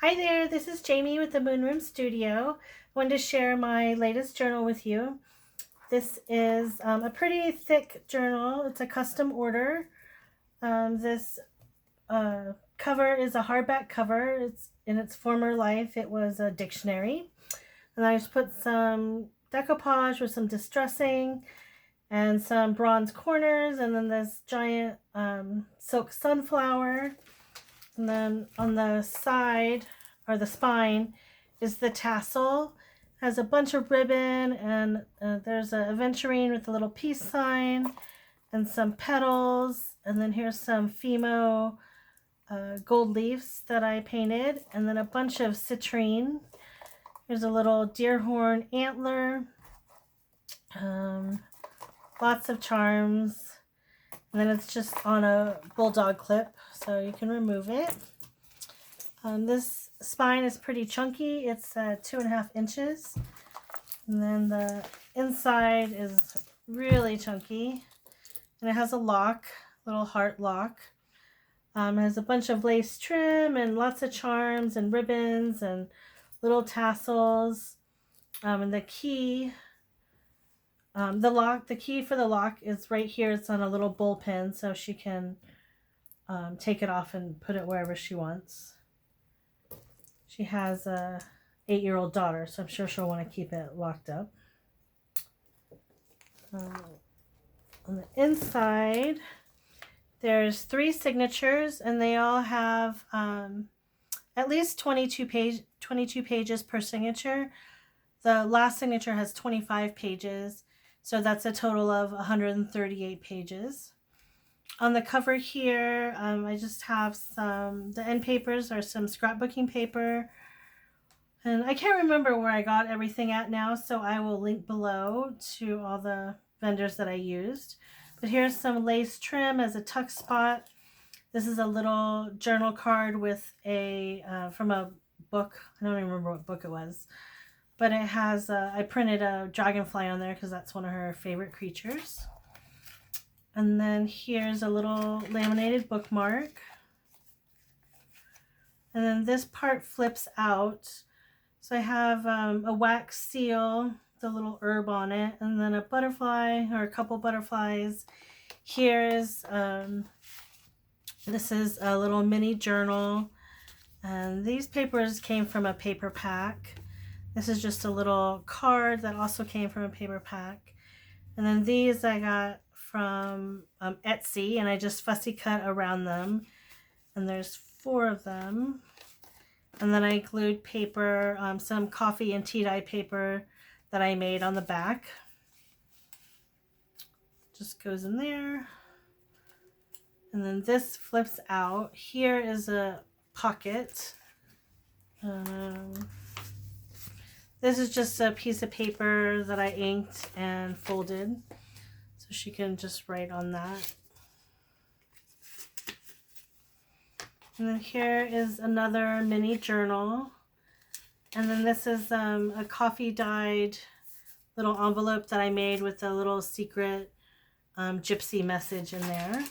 Hi there, this is Jamie with the Moonroom Studio. I wanted to share my latest journal with you. This is a pretty thick journal. It's a custom order. This cover is a hardback cover. It's in its former life, it was a dictionary. And I just put some decoupage with some distressing and some bronze corners, and then this giant silk sunflower. And then on the side, or the spine, is the tassel. It has a bunch of ribbon, and there's a aventurine with a little peace sign and some petals. And then here's some Fimo gold leaves that I painted, and then a bunch of citrine. Here's a little deer horn antler, lots of charms. And then it's just on a bulldog clip, so you can remove it. This spine is pretty chunky. It's 2.5 inches. And then the inside is really chunky. And it has a lock, little heart lock. It has a bunch of lace trim and lots of charms and ribbons and little tassels. And the key, the key for the lock is right here. It's on a little bullpen, so she can take it off and put it wherever she wants. She has a 8-year-old daughter, so I'm sure she'll want to keep it locked up. On the inside, there's 3 signatures, and they all have at least 22 pages per signature. The last signature has 25 pages, so that's a total of 138 pages. On the cover here, I just have the end papers are some scrapbooking paper. And I can't remember where I got everything at now, so I will link below to all the vendors that I used. But here's some lace trim as a tuck spot. This is a little journal card with from a book. I don't even remember what book it was. But it has, I printed a dragonfly on there because that's one of her favorite creatures. And then here's a little laminated bookmark. And then this part flips out. So I have a wax seal, the little herb on it, and then a butterfly or a couple butterflies. Here's, this is a little mini journal. And these papers came from a paper pack. This is just a little card that also came from a paper pack. And then these I got from Etsy, and I just fussy cut around them. And there's 4 of them. And then I glued paper, some coffee and tea dye paper that I made on the back. Just goes in there. And then this flips out. Here is a pocket. This is just a piece of paper that I inked and folded, so she can just write on that. And then here is another mini journal. And then this is a coffee dyed little envelope that I made with a little secret gypsy message in there.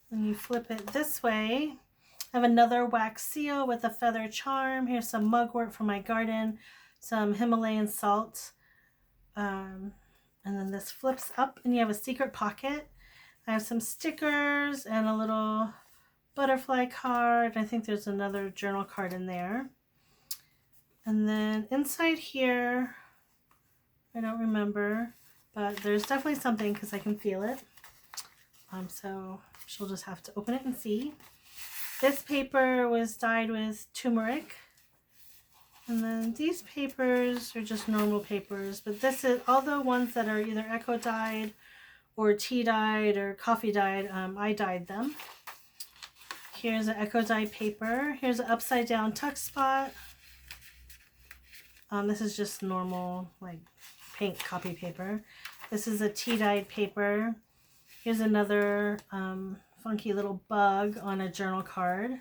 And you flip it this way. I have another wax seal with a feather charm. Here's some mugwort from my garden, some Himalayan salt. And then this flips up and you have a secret pocket. I have some stickers and a little butterfly card. I think there's another journal card in there. And then inside here, I don't remember, but there's definitely something because I can feel it. So she'll just have to open it and see. This paper was dyed with turmeric. And then these papers are just normal papers, but this is all the ones that are either eco dyed or tea dyed or coffee dyed. I dyed them. Here's an eco dye paper. Here's an upside down tuck spot. This is just normal like pink copy paper. This is a tea dyed paper. Here's another funky little bug on a journal card.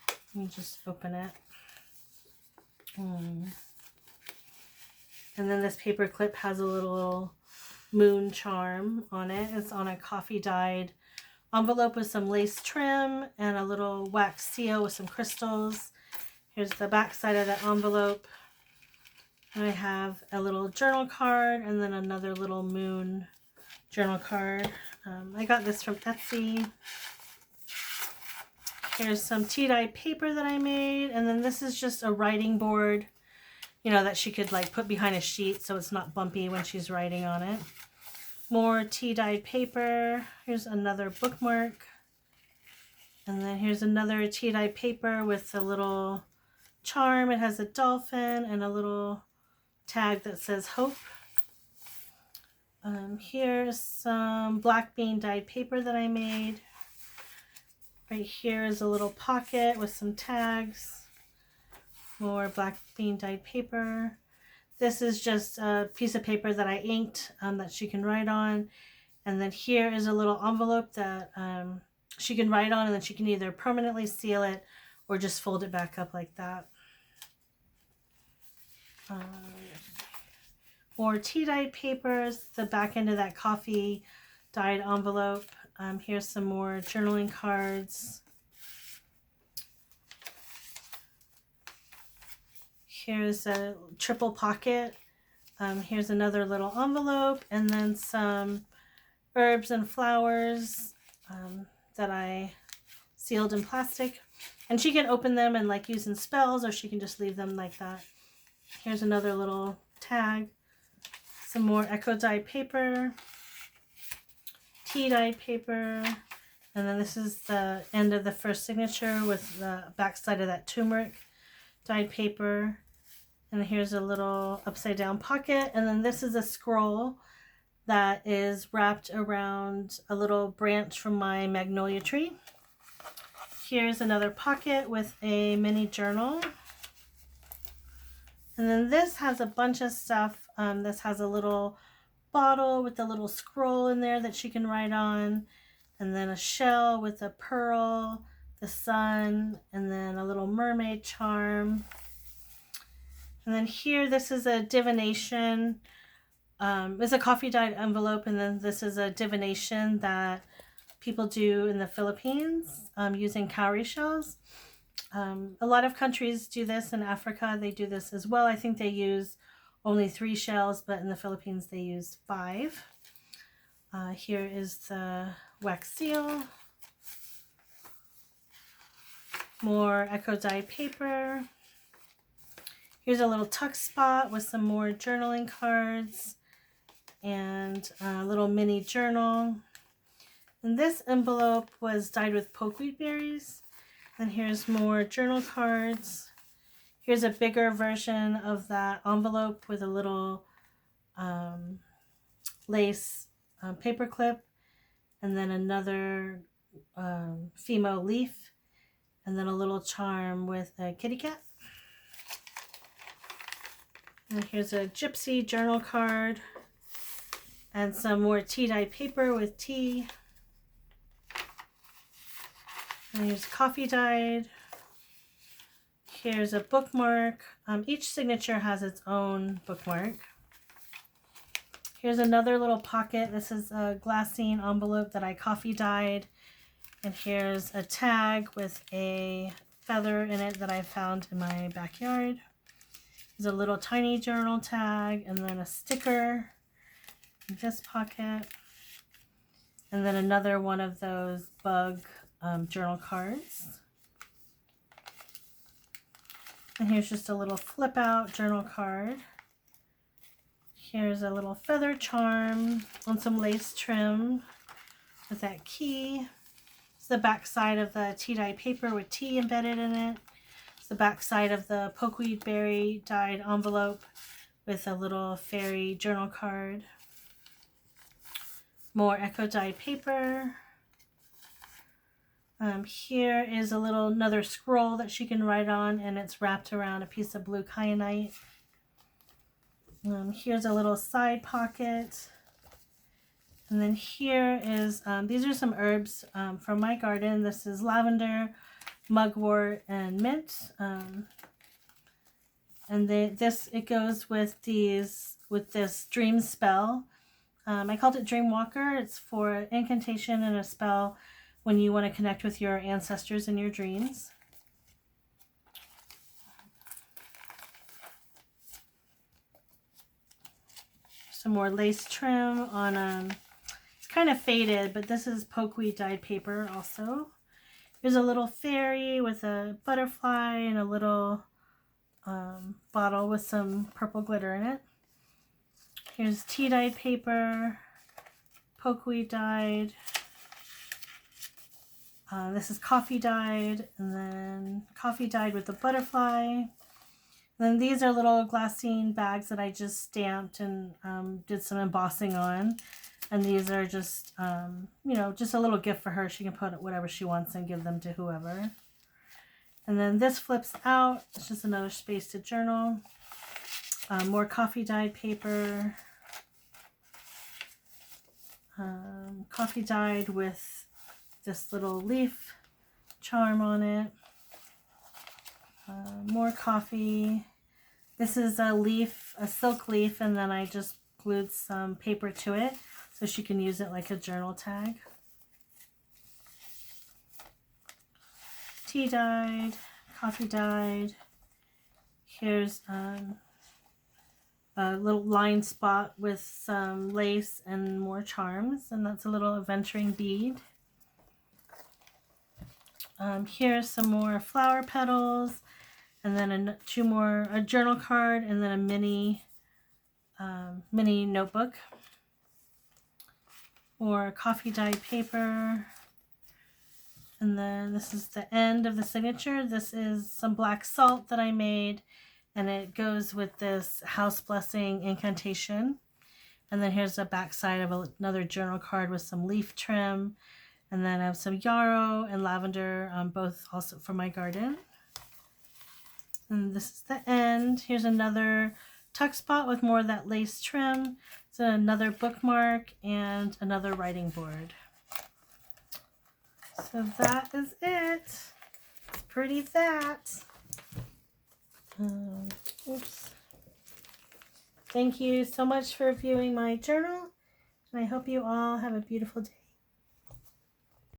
Let me just open it. And then this paper clip has a little moon charm on it. It's on a coffee dyed envelope with some lace trim and a little wax seal with some crystals. Here's the back side of the envelope. And I have a little journal card and then another little moon journal card. I got this from Etsy. Here's some tea-dyed paper that I made. And then this is just a writing board, you know, that she could like put behind a sheet so it's not bumpy when she's writing on it. More tea-dyed paper. Here's another bookmark. And then here's another tea-dyed paper with a little charm. It has a dolphin and a little tag that says hope. Here's some black bean dyed paper that I made. Right here is a little pocket with some tags. More black bean dyed paper. This is just a piece of paper that I inked that she can write on. And then here is a little envelope that she can write on, and then she can either permanently seal it or just fold it back up like that. More tea-dyed papers, the back end of that coffee dyed envelope. Here's some more journaling cards. Here's a triple pocket. Here's another little envelope, and then some herbs and flowers that I sealed in plastic. And she can open them and like use in spells, or she can just leave them like that. Here's another little tag. Some more echo dyed paper, tea dyed paper, and then this is the end of the first signature with the back side of that turmeric dyed paper. And here's a little upside down pocket, and then this is a scroll that is wrapped around a little branch from my magnolia tree. Here's another pocket with a mini journal. And then this has a bunch of stuff. This has a little bottle with a little scroll in there that she can write on. And then a shell with a pearl, the sun, and then a little mermaid charm. And then here, this is a divination. It's a coffee dyed envelope. And then this is a divination that people do in the Philippines using cowrie shells. A lot of countries do this. In Africa, they do this as well. I think they use only 3 shells, but in the Philippines, they use 5. Here is the wax seal. More echo dyed paper. Here's a little tuck spot with some more journaling cards and a little mini journal. And this envelope was dyed with pokeweed berries. And here's more journal cards. Here's a bigger version of that envelope with a little lace paper clip, and then another Fimo leaf, and then a little charm with a kitty cat. And here's a gypsy journal card and some more tea-dyed paper with tea. And here's coffee dyed. Here's a bookmark. Each signature has its own bookmark. Here's another little pocket. This is a glassine envelope that I coffee dyed. And here's a tag with a feather in it that I found in my backyard. There's a little tiny journal tag, and then a sticker in this pocket. And then another one of those bug journal cards. And here's just a little flip out journal card. Here's a little feather charm on some lace trim with that key. It's the back side of the tea-dyed paper with tea embedded in it. It's the back side of the pokeweed berry dyed envelope with a little fairy journal card. More echo dyed paper. Here is another scroll that she can write on, and it's wrapped around a piece of blue kyanite. Here's a little side pocket. And then here is, these are some herbs from my garden. This is lavender, mugwort, and mint. And it goes with this dream spell. I called it Dream Walker. It's for an incantation and a spell when you want to connect with your ancestors in your dreams. Some more lace trim on, it's kind of faded, but this is pokeweed dyed paper also. There's a little fairy with a butterfly and a little bottle with some purple glitter in it. Here's tea dyed paper, pokeweed dyed. This is coffee dyed, and then coffee dyed with a butterfly. And then these are little glassine bags that I just stamped and did some embossing on. And these are just, you know, just a little gift for her. She can put whatever she wants and give them to whoever. And then this flips out. It's just another space to journal. More coffee dyed paper. Coffee dyed with this little leaf charm on it. More coffee. This is a leaf, a silk leaf, and then I just glued some paper to it so she can use it like a journal tag. Tea dyed, coffee dyed. Here's a little line spot with some lace and more charms, and that's a little aventuring bead. Here's some more flower petals, and then two more, a journal card, and then a mini notebook. Or coffee dyed paper. And then this is the end of the signature. This is some black salt that I made, and it goes with this house blessing incantation. And then here's the back side of another journal card with some leaf trim. And then I have some yarrow and lavender, both also for my garden. And this is the end. Here's another tuck spot with more of that lace trim. So another bookmark and another writing board. So that is it. It's pretty that. Oops. Thank you so much for viewing my journal, and I hope you all have a beautiful day.